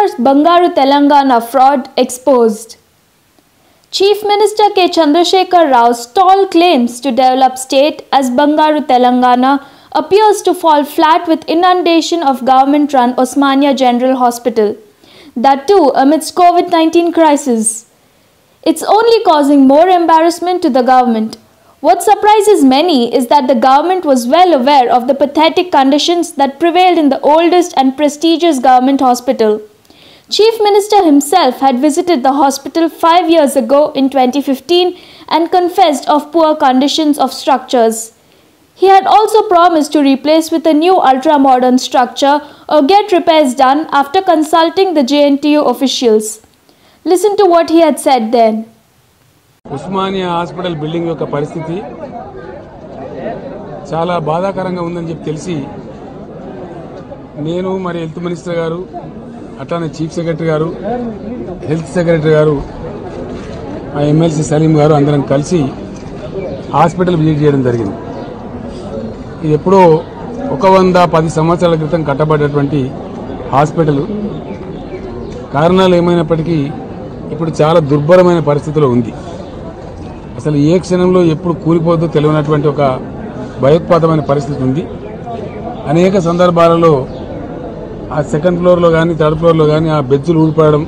KCR's Bangaru Telangana fraud exposed. Chief Minister K. Chandrasekhar Rao's tall claims to develop state as Bangaru Telangana appears to fall flat with inundation of government-run Osmania General Hospital. That too amidst COVID-19 crisis. It's only causing more embarrassment to the government. What surprises many is that the government was well aware of the pathetic conditions that prevailed in the oldest and prestigious government hospital. Chief Minister himself had visited the hospital 5 years ago in 2015 and confessed of poor conditions of structures. He had also promised to replace with a new ultra-modern structure or get repairs done after consulting the JNTU officials. Listen to what he had said then. Osmania hospital building యొక్క పరిస్థితి చాలా బాధాకరంగా ఉందని చెప్పి తెలిసి నేను మరి health minister గారు అట్లానే చీఫ్ సెక్రటరీ గారు హెల్త్ సెక్రటరీ గారు మా ఎమ్మెల్సీ సలీం గారు అందరం కలిసి హాస్పిటల్ విజిట్ చేయడం జరిగింది. ఇది ఎప్పుడో 110 సంవత్సరాల క్రితం కట్టబడినటువంటి హాస్పిటల్. కారణాలు ఏమైనప్పటికీ ఇప్పుడు చాలా దుర్భరమైన పరిస్థితిలో ఉంది. అసలు ఏ క్షణంలో ఎప్పుడు కూలిపోతుందో తెలియనటువంటి ఒక భయోత్పాతమైన పరిస్థితి ఉంది. అనేక సందర్భాలలో ఆ సెకండ్ ఫ్లోర్లో కానీ థర్డ్ ఫ్లోర్లో కానీ ఆ బెడ్జులు ఊడిపడడం,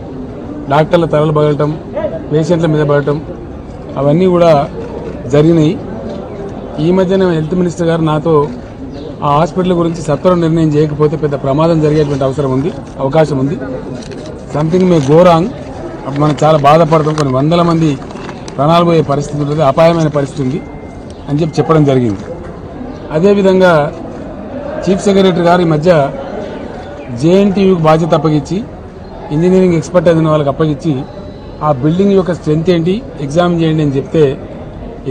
డాక్టర్ల తలలు పగలటం, పేషెంట్ల మీద పడటం అవన్నీ కూడా జరిగినాయి. ఈ మధ్యన హెల్త్ మినిస్టర్ గారు నాతో ఆ హాస్పిటల్ గురించి సత్వరం నిర్ణయం చేయకపోతే పెద్ద ప్రమాదం జరిగేటువంటి అవకాశం ఉంది. Something may go wrong. అప్పుడు మనం చాలా బాధపడతాం. కొన్ని వందల మంది ప్రాణాలు పోయే పరిస్థితి ఉంటుంది, అపాయమైన పరిస్థితి ఉంది అని చెప్పడం జరిగింది. అదేవిధంగా చీఫ్ సెక్రటరీ గారు ఈ మధ్య జేఎన్టీయూకి బాధ్యత అప్పగించి ఇంజనీరింగ్ ఎక్స్పర్ట్ అయిన వాళ్ళకి అప్పగించి ఆ బిల్డింగ్ యొక్క స్ట్రెంత్ ఏంటి ఎగ్జామిన్ చేయండి అని చెప్తే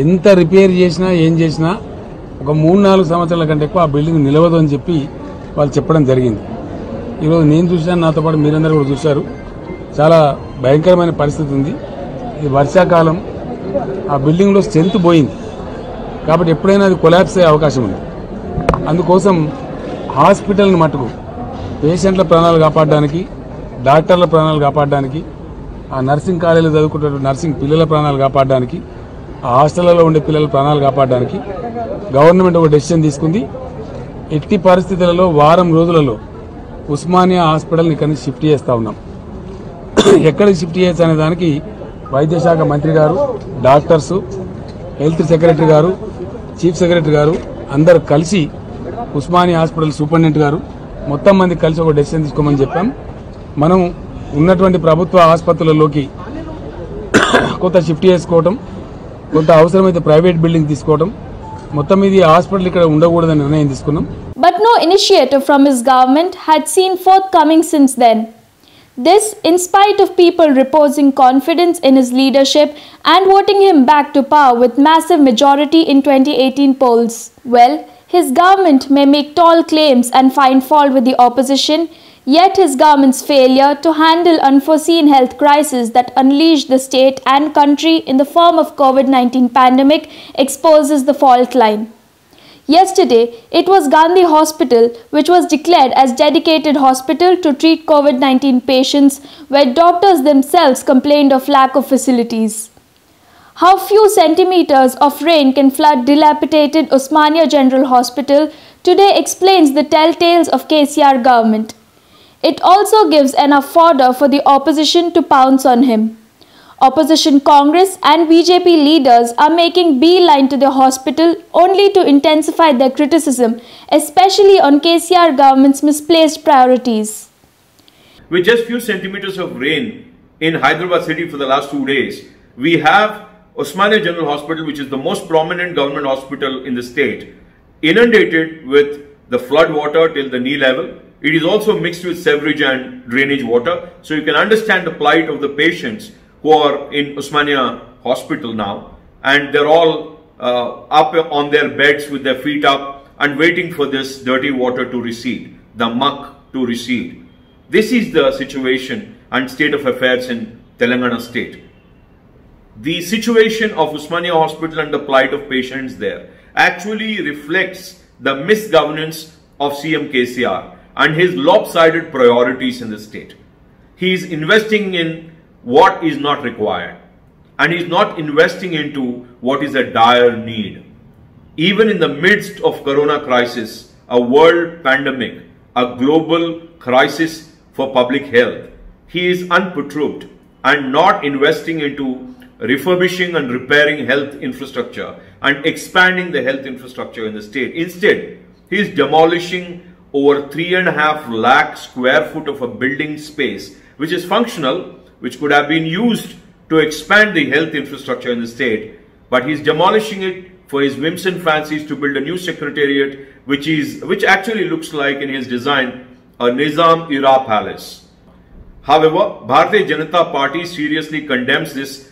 ఎంత రిపేర్ చేసినా ఏం చేసినా ఒక 3-4 సంవత్సరాల కంటే ఎక్కువ ఆ బిల్డింగ్ నిలవదు అని చెప్పి వాళ్ళు చెప్పడం జరిగింది. ఈరోజు నేను చూశాను, నాతో పాటు మీరందరూ కూడా చూశారు. చాలా భయంకరమైన పరిస్థితి ఉంది. ఇది వర్షాకాలం, ఆ బిల్డింగ్లో స్ట్రెంత్ పోయింది కాబట్టి ఎప్పుడైనా అది కొలాప్స్ అయ్యే అవకాశం ఉంది. అందుకోసం హాస్పిటల్ని మటుకు పేషెంట్ల ప్రాణాలు కాపాడడానికి, డాక్టర్ల ప్రాణాలు కాపాడడానికి, ఆ నర్సింగ్ కాలేజీలో చదువుకుంటున్న నర్సింగ్ పిల్లల ప్రాణాలు కాపాడడానికి, ఆ హాస్టళ్లలో ఉండే పిల్లల ప్రాణాలు కాపాడడానికి గవర్నమెంట్ ఒక డెసిషన్ తీసుకుంది. ఎట్టి పరిస్థితులలో వారం రోజులలో ఉస్మానియా హాస్పిటల్ని ఇక్కడి నుంచి షిఫ్ట్ చేస్తూ ఉన్నాం. ఎక్కడికి షిఫ్ట్ చేయొచ్చు అనే దానికి వైద్య శాఖ మంత్రి గారు, డాక్టర్సు, హెల్త్ సెక్రటరీ గారు, చీఫ్ సెక్రటరీ గారు అందరూ కలిసి ఉస్మానియా హాస్పిటల్ సూపరింటెండెంట్ గారు మొత్తం మంది కలిసి ఒక డెసిషన్ తీసుకోమని చెప్పాం. మనం ఉన్నటువంటి ప్రభుత్వ ఆసుపత్రులలోకి కొంత షిఫ్ట్ చేసుకోవడం, కొంత అవసరమైతే ప్రైవేట్ బిల్డింగ్ తీసుకోవడం, మొత్తం ఇది హాస్పిటల్ ఇక్కడ ఉండకూడదని నిర్ణయం తీసుకున్నాం. But no initiative from his government had seen forthcoming since then. This in spite of people reposing confidence in his leadership and voting him back to power with massive majority in 2018 polls. Well, his government may make tall claims and find fault with the opposition, yet his government's failure to handle unforeseen health crisis that unleashed the state and country in the form of COVID-19 pandemic exposes the fault line. Yesterday, it was Gandhi Hospital which was declared as dedicated hospital to treat COVID-19 patients, where doctors themselves complained of lack of facilities. How few centimeters of rain can flood dilapidated Osmania General Hospital today explains the telltales of KCR government. It also gives enough fodder for the opposition to pounce on him. Opposition Congress and BJP leaders are making beeline to the hospital only to intensify their criticism, especially on KCR government's misplaced priorities. With just few centimeters of rain in Hyderabad city for the last 2 days, we have Osmania General Hospital, which is the most prominent government hospital in the state, inundated with the flood water till the knee level. It is also mixed with sewerage and drainage water. So you can understand the plight of the patients who are in Osmania Hospital now, and they're all up on their beds with their feet up and waiting for this dirty water to recede, the muck to recede. This is the situation and state of affairs in Telangana state. The situation of Osmania Hospital and the plight of patients there actually reflects the misgovernance of CM KCR and his lopsided priorities in the state. he is investing in what is not required, and he is not investing into what is a dire need. Even in the midst of corona crisis, a world pandemic, a global crisis for public health, he is unperturbed and not investing into refurbishing and repairing health infrastructure and expanding the health infrastructure in the state. Instead, he is demolishing over 3.5 lakh square foot of a building space which is functional, which could have been used to expand the health infrastructure in the state, but he is demolishing it for his whims and fancies to build a new secretariat which actually looks like in his design a Nizam-era palace. However, Bharatiya Janata Party seriously condemns this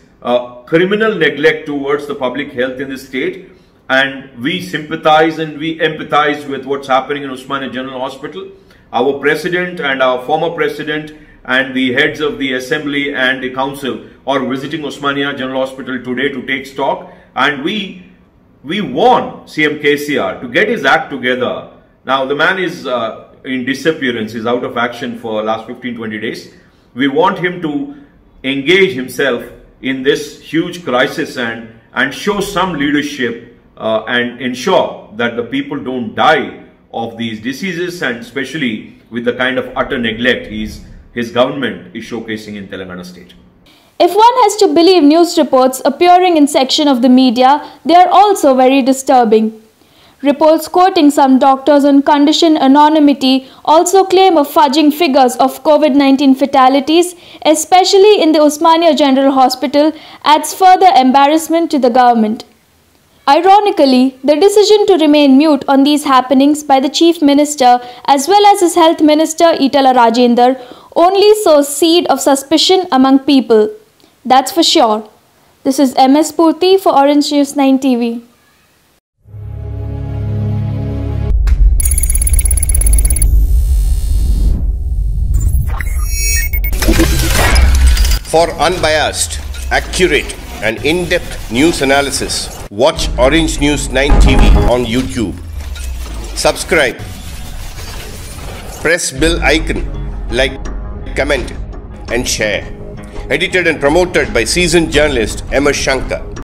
criminal neglect towards the public health in the state, and we sympathize and we empathize with what's happening in Osmania General Hospital. Our president and our former president and the heads of the assembly and the council are visiting Osmania General Hospital today to take stock, and we warn CM KCR to get his act together. Now the man is in disappearance, is out of action for last 15-20 days. We want him to engage himself in this huge crisis and show some leadership and ensure that the people don't die of these diseases, and especially with the kind of utter neglect his government is showcasing in Telangana state. If one has to believe news reports appearing in section of the media, they are also very disturbing. Reports quoting some doctors on condition anonymity also claim of fudging figures of COVID-19 fatalities, especially in the Osmania General Hospital, adds further embarrassment to the government. Ironically, the decision to remain mute on these happenings by the Chief Minister as well as his Health Minister Itala Rajender only sows seed of suspicion among people. That's for sure. This is MS Purti for Orange News 9 TV. For unbiased, accurate and in-depth news analysis, watch Orange News 9 TV on YouTube. Subscribe. Press bell icon, like, comment and share. Edited and promoted by seasoned journalist M.S. Shankar.